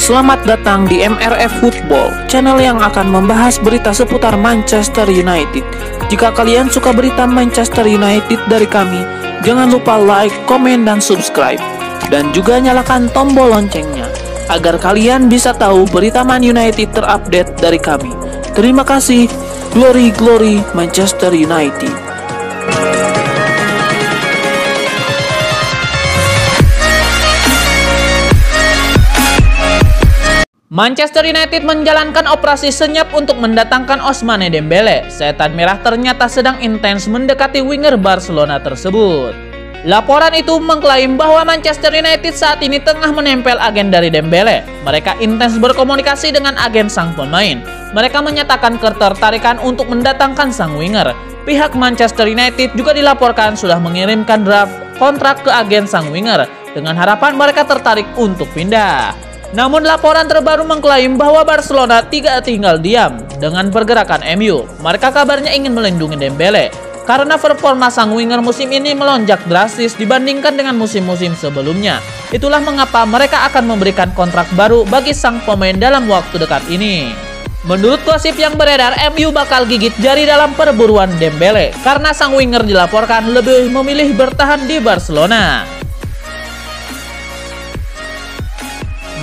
Selamat datang di MRF Football, channel yang akan membahas berita seputar Manchester United. Jika kalian suka berita Manchester United dari kami, jangan lupa like, komen, dan subscribe. Dan juga nyalakan tombol loncengnya, agar kalian bisa tahu berita Man United terupdate dari kami. Terima kasih. Glory, glory Manchester United. Manchester United menjalankan operasi senyap untuk mendatangkan Ousmane Dembele. Setan merah ternyata sedang intens mendekati winger Barcelona tersebut. Laporan itu mengklaim bahwa Manchester United saat ini tengah menempel agen dari Dembele. Mereka intens berkomunikasi dengan agen sang pemain. Mereka menyatakan ketertarikan untuk mendatangkan sang winger. Pihak Manchester United juga dilaporkan sudah mengirimkan draft kontrak ke agen sang winger dengan harapan mereka tertarik untuk pindah. Namun laporan terbaru mengklaim bahwa Barcelona tidak tinggal diam dengan pergerakan MU. Mereka kabarnya ingin melindungi Dembele karena performa sang winger musim ini melonjak drastis dibandingkan dengan musim-musim sebelumnya. Itulah mengapa mereka akan memberikan kontrak baru bagi sang pemain dalam waktu dekat ini. Menurut gosip yang beredar, MU bakal gigit jari dalam perburuan Dembele karena sang winger dilaporkan lebih memilih bertahan di Barcelona.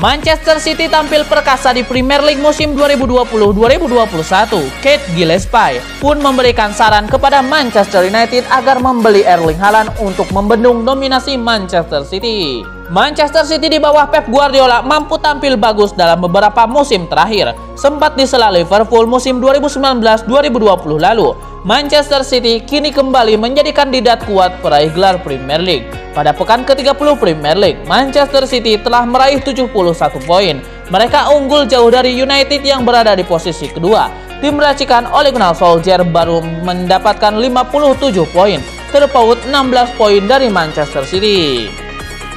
Manchester City tampil perkasa di Premier League musim 2020-2021. Kate Gillespie pun memberikan saran kepada Manchester United agar membeli Erling Haaland untuk membendung dominasi Manchester City. Manchester City di bawah Pep Guardiola mampu tampil bagus dalam beberapa musim terakhir. Sempat disela Liverpool musim 2019-2020 lalu, Manchester City kini kembali menjadi kandidat kuat peraih gelar Premier League. Pada pekan ke-30 Premier League, Manchester City telah meraih 71 poin. Mereka unggul jauh dari United yang berada di posisi kedua. Tim racikan Ole Gunnar Solskjaer baru mendapatkan 57 poin, terpaut 16 poin dari Manchester City.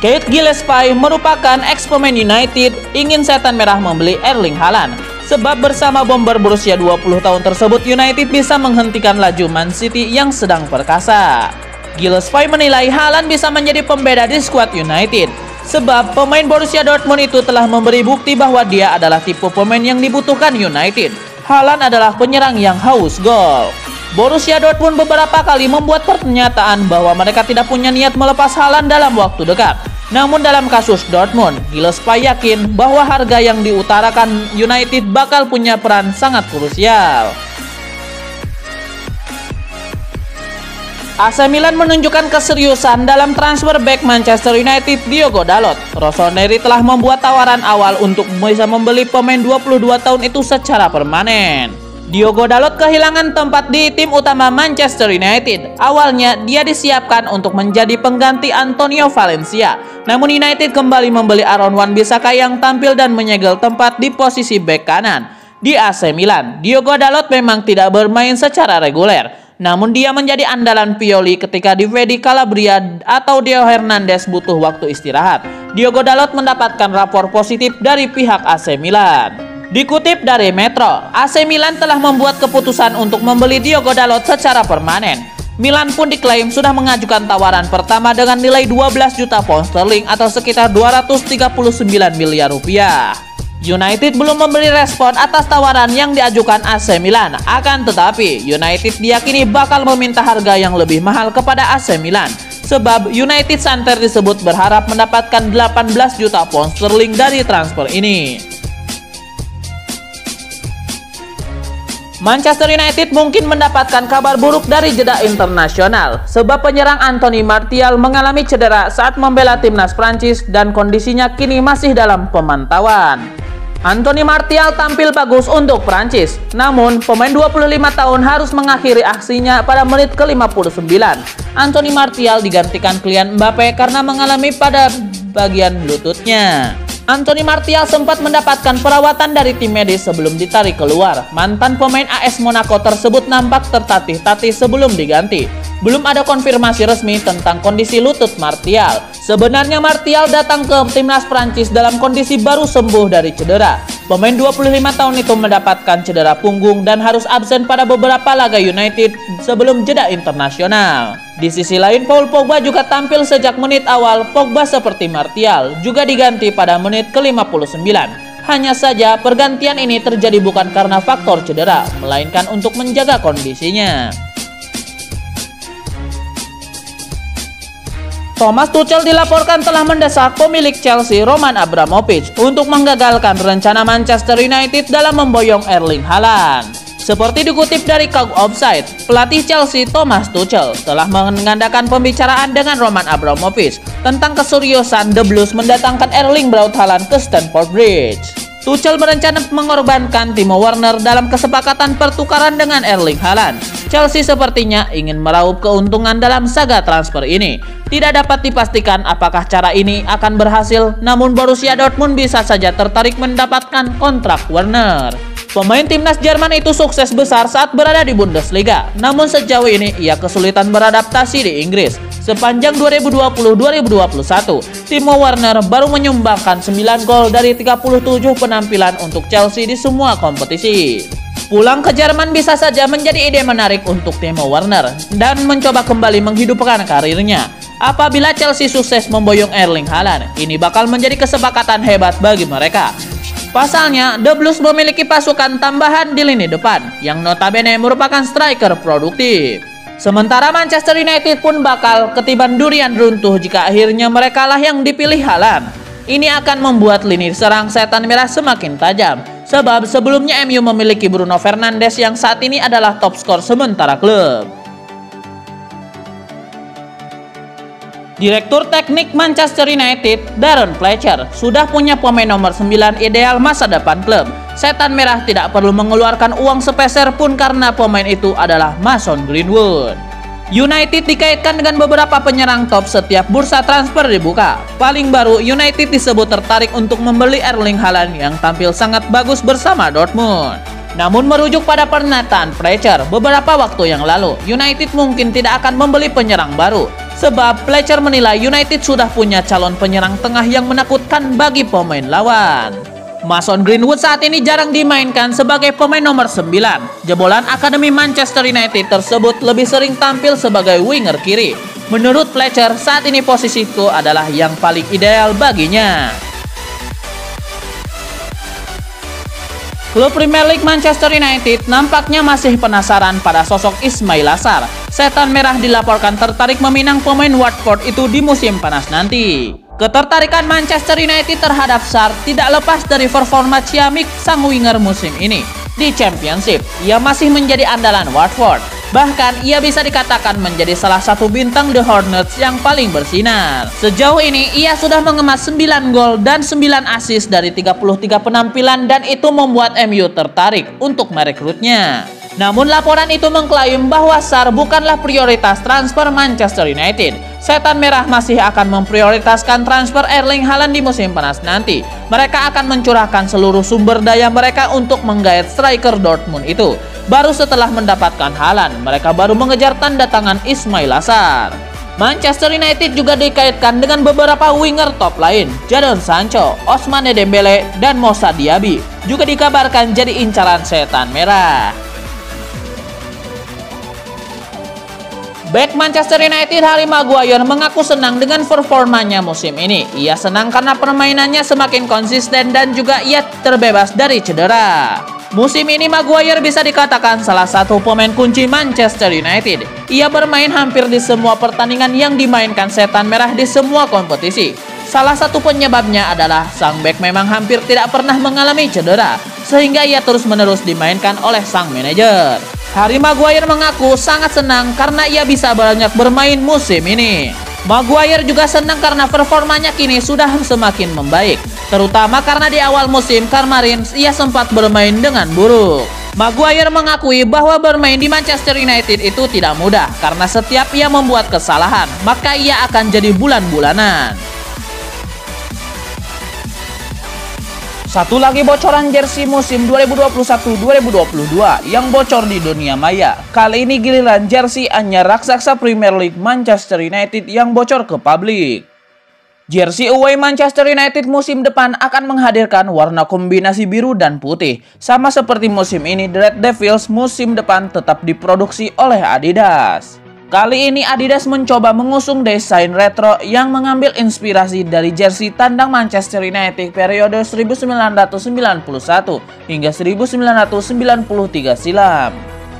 Kate Gillespie merupakan ex-pemain United, ingin setan merah membeli Erling Haaland. Sebab bersama bomber berusia 20 tahun tersebut, United bisa menghentikan laju Man City yang sedang perkasa. Gillespie menilai Haaland bisa menjadi pembeda di skuad United. Sebab pemain Borussia Dortmund itu telah memberi bukti bahwa dia adalah tipe pemain yang dibutuhkan United. Haaland adalah penyerang yang haus gol. Borussia Dortmund beberapa kali membuat pernyataan bahwa mereka tidak punya niat melepas Haaland dalam waktu dekat. Namun dalam kasus Dortmund, Gillespie yakin bahwa harga yang diutarakan United bakal punya peran sangat krusial. AC Milan menunjukkan keseriusan dalam transfer back Manchester United Diogo Dalot. Rossoneri telah membuat tawaran awal untuk bisa membeli pemain 22 tahun itu secara permanen. Diogo Dalot kehilangan tempat di tim utama Manchester United. Awalnya dia disiapkan untuk menjadi pengganti Antonio Valencia. Namun United kembali membeli Aaron Wan-Bissaka yang tampil dan menyegel tempat di posisi bek kanan. Di AC Milan, Diogo Dalot memang tidak bermain secara reguler. Namun dia menjadi andalan Pioli ketika di Vedi Calabria atau Theo Hernandez butuh waktu istirahat. Diogo Dalot mendapatkan rapor positif dari pihak AC Milan. Dikutip dari Metro, AC Milan telah membuat keputusan untuk membeli Diogo Dalot secara permanen. Milan pun diklaim sudah mengajukan tawaran pertama dengan nilai 12 juta pound sterling atau sekitar 239 miliar rupiah. United belum memberi respon atas tawaran yang diajukan AC Milan. Akan tetapi, United diyakini bakal meminta harga yang lebih mahal kepada AC Milan. Sebab United santer disebut berharap mendapatkan 18 juta pound sterling dari transfer ini. Manchester United mungkin mendapatkan kabar buruk dari jeda internasional. Sebab penyerang Anthony Martial mengalami cedera saat membela timnas Prancis dan kondisinya kini masih dalam pemantauan. Anthony Martial tampil bagus untuk Prancis, namun pemain 25 tahun harus mengakhiri aksinya pada menit ke-59. Anthony Martial digantikan Kylian Mbappe karena mengalami pada bagian lututnya. Anthony Martial sempat mendapatkan perawatan dari tim medis sebelum ditarik keluar. Mantan pemain AS Monaco tersebut nampak tertatih-tatih sebelum diganti. Belum ada konfirmasi resmi tentang kondisi lutut Martial. Sebenarnya Martial datang ke timnas Prancis dalam kondisi baru sembuh dari cedera. Pemain 25 tahun itu mendapatkan cedera punggung dan harus absen pada beberapa laga United sebelum jeda internasional. Di sisi lain, Paul Pogba juga tampil sejak menit awal. Pogba seperti Martial juga diganti pada menit ke-59. Hanya saja pergantian ini terjadi bukan karena faktor cedera, melainkan untuk menjaga kondisinya. Thomas Tuchel dilaporkan telah mendesak pemilik Chelsea Roman Abramovich untuk menggagalkan rencana Manchester United dalam memboyong Erling Haaland. Seperti dikutip dari Couch Offside, pelatih Chelsea Thomas Tuchel telah mengadakan pembicaraan dengan Roman Abramovich tentang keseriusan The Blues mendatangkan Erling Braut Haaland ke Stamford Bridge. Tuchel berencana mengorbankan Timo Werner dalam kesepakatan pertukaran dengan Erling Haaland. Chelsea sepertinya ingin meraup keuntungan dalam saga transfer ini. Tidak dapat dipastikan apakah cara ini akan berhasil, namun Borussia Dortmund bisa saja tertarik mendapatkan kontrak Werner. Pemain timnas Jerman itu sukses besar saat berada di Bundesliga, namun sejauh ini ia kesulitan beradaptasi di Inggris. Sepanjang 2020-2021, Timo Werner baru menyumbangkan 9 gol dari 37 penampilan untuk Chelsea di semua kompetisi. Pulang ke Jerman bisa saja menjadi ide menarik untuk Timo Werner dan mencoba kembali menghidupkan karirnya. Apabila Chelsea sukses memboyong Erling Haaland, ini bakal menjadi kesepakatan hebat bagi mereka. Pasalnya, The Blues memiliki pasukan tambahan di lini depan yang notabene merupakan striker produktif. Sementara Manchester United pun bakal ketiban durian runtuh jika akhirnya mereka lah yang dipilih Haaland. Ini akan membuat lini serang Setan Merah semakin tajam, sebab sebelumnya MU memiliki Bruno Fernandes yang saat ini adalah top skor sementara klub. Direktur Teknik Manchester United, Darren Fletcher, sudah punya pemain nomor 9 ideal masa depan klub. Setan Merah tidak perlu mengeluarkan uang sepeser pun karena pemain itu adalah Mason Greenwood. United dikaitkan dengan beberapa penyerang top setiap bursa transfer dibuka. Paling baru, United disebut tertarik untuk membeli Erling Haaland yang tampil sangat bagus bersama Dortmund. Namun merujuk pada pernyataan Fletcher beberapa waktu yang lalu, United mungkin tidak akan membeli penyerang baru. Sebab Fletcher menilai United sudah punya calon penyerang tengah yang menakutkan bagi pemain lawan. Mason Greenwood saat ini jarang dimainkan sebagai pemain nomor 9. Jebolan Akademi Manchester United tersebut lebih sering tampil sebagai winger kiri. Menurut Fletcher, saat ini posisi itu adalah yang paling ideal baginya. Klub Premier League Manchester United nampaknya masih penasaran pada sosok Ismail Assar. Setan Merah dilaporkan tertarik meminang pemain Watford itu di musim panas nanti. Ketertarikan Manchester United terhadap Sarr tidak lepas dari performa ciamik sang winger musim ini. Di Championship, ia masih menjadi andalan Watford. Bahkan, ia bisa dikatakan menjadi salah satu bintang The Hornets yang paling bersinar. Sejauh ini, ia sudah mengemas 9 gol dan 9 assist dari 33 penampilan dan itu membuat MU tertarik untuk merekrutnya. Namun laporan itu mengklaim bahwa Sarr bukanlah prioritas transfer Manchester United. Setan Merah masih akan memprioritaskan transfer Erling Haaland di musim panas nanti. Mereka akan mencurahkan seluruh sumber daya mereka untuk menggait striker Dortmund itu. Baru setelah mendapatkan Haaland, mereka baru mengejar tanda tangan Ismail Assar. Manchester United juga dikaitkan dengan beberapa winger top lain. Jadon Sancho, Ousmane Dembele, dan Moussa Diaby juga dikabarkan jadi incaran Setan Merah. Bek Manchester United Harry Maguire mengaku senang dengan performanya musim ini. Ia senang karena permainannya semakin konsisten dan juga ia terbebas dari cedera. Musim ini Maguire bisa dikatakan salah satu pemain kunci Manchester United. Ia bermain hampir di semua pertandingan yang dimainkan Setan Merah di semua kompetisi. Salah satu penyebabnya adalah sang bek memang hampir tidak pernah mengalami cedera, sehingga ia terus-menerus dimainkan oleh sang manajer. Harry Maguire mengaku sangat senang karena ia bisa banyak bermain musim ini. Maguire juga senang karena performanya kini sudah semakin membaik, terutama karena di awal musim kemarin ia sempat bermain dengan buruk. Maguire mengakui bahwa bermain di Manchester United itu tidak mudah karena setiap ia membuat kesalahan, maka ia akan jadi bulan-bulanan. Satu lagi bocoran jersey musim 2021-2022 yang bocor di dunia maya. Kali ini giliran jersey anyar raksasa Premier League Manchester United yang bocor ke publik. Jersey away Manchester United musim depan akan menghadirkan warna kombinasi biru dan putih. Sama seperti musim ini, The Red Devils musim depan tetap diproduksi oleh Adidas. Kali ini Adidas mencoba mengusung desain retro yang mengambil inspirasi dari jersey tandang Manchester United periode 1991 hingga 1993 silam.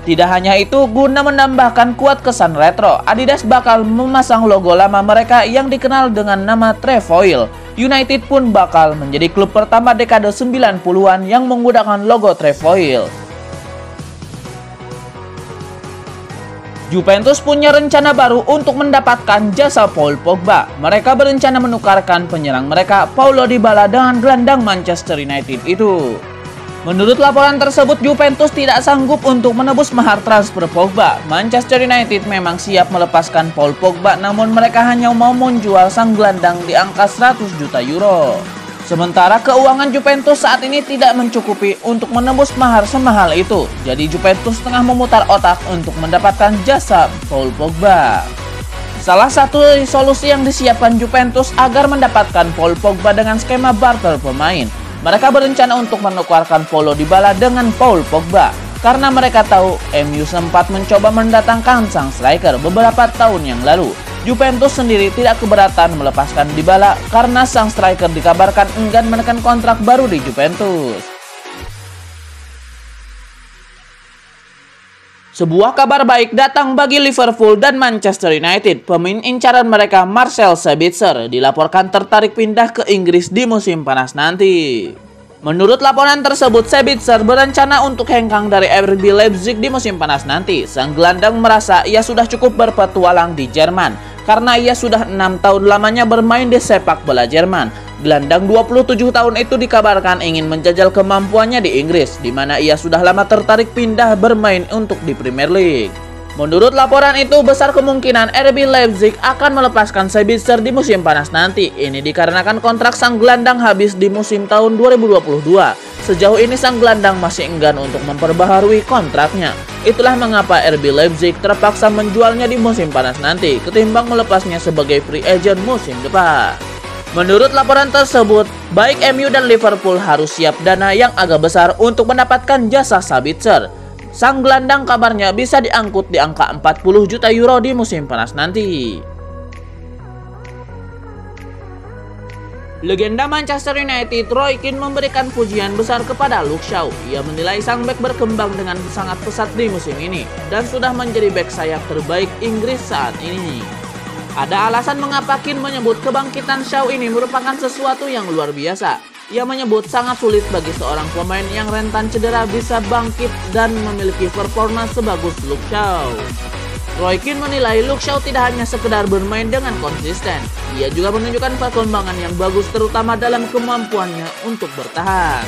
Tidak hanya itu, guna menambahkan kuat kesan retro, Adidas bakal memasang logo lama mereka yang dikenal dengan nama Trefoil. United pun bakal menjadi klub pertama dekade 90-an yang menggunakan logo Trefoil. Juventus punya rencana baru untuk mendapatkan jasa Paul Pogba. Mereka berencana menukarkan penyerang mereka Paulo Dybala dengan gelandang Manchester United itu. Menurut laporan tersebut, Juventus tidak sanggup untuk menebus mahar transfer Pogba. Manchester United memang siap melepaskan Paul Pogba, namun mereka hanya mau menjual sang gelandang di angka 100 juta euro. Sementara keuangan Juventus saat ini tidak mencukupi untuk menembus mahar semahal itu. Jadi Juventus tengah memutar otak untuk mendapatkan jasa Paul Pogba. Salah satu solusi yang disiapkan Juventus agar mendapatkan Paul Pogba dengan skema barter pemain. Mereka berencana untuk menukarkan Paulo Dybala dengan Paul Pogba. Karena mereka tahu MU sempat mencoba mendatangkan sang striker beberapa tahun yang lalu. Juventus sendiri tidak keberatan melepaskan Dybala karena sang striker dikabarkan enggan menekan kontrak baru di Juventus. Sebuah kabar baik datang bagi Liverpool dan Manchester United. Pemain incaran mereka Marcel Sabitzer dilaporkan tertarik pindah ke Inggris di musim panas nanti. Menurut laporan tersebut, Sabitzer berencana untuk hengkang dari RB Leipzig di musim panas nanti. Sang gelandang merasa ia sudah cukup berpetualang di Jerman karena ia sudah 6 tahun lamanya bermain di sepak bola Jerman. Gelandang 27 tahun itu dikabarkan ingin menjajal kemampuannya di Inggris, di mana ia sudah lama tertarik pindah bermain untuk di Premier League. Menurut laporan itu, besar kemungkinan RB Leipzig akan melepaskan Sabitzer di musim panas nanti. Ini dikarenakan kontrak sang gelandang habis di musim tahun 2022. Sejauh ini sang gelandang masih enggan untuk memperbaharui kontraknya. Itulah mengapa RB Leipzig terpaksa menjualnya di musim panas nanti, ketimbang melepasnya sebagai free agent musim depan. Menurut laporan tersebut, baik MU dan Liverpool harus siap dana yang agak besar untuk mendapatkan jasa Sabitzer. Sang gelandang kabarnya bisa diangkut di angka 40 juta euro di musim panas nanti. Legenda Manchester United Roy Keane memberikan pujian besar kepada Luke Shaw. Ia menilai sang bek berkembang dengan sangat pesat di musim ini dan sudah menjadi bek sayap terbaik Inggris saat ini. Ada alasan mengapa Keane menyebut kebangkitan Shaw ini merupakan sesuatu yang luar biasa. Ia menyebut sangat sulit bagi seorang pemain yang rentan cedera bisa bangkit dan memiliki performa sebagus Luke Shaw. Roy Keane menilai Luke Shaw tidak hanya sekedar bermain dengan konsisten, ia juga menunjukkan perkembangan yang bagus terutama dalam kemampuannya untuk bertahan.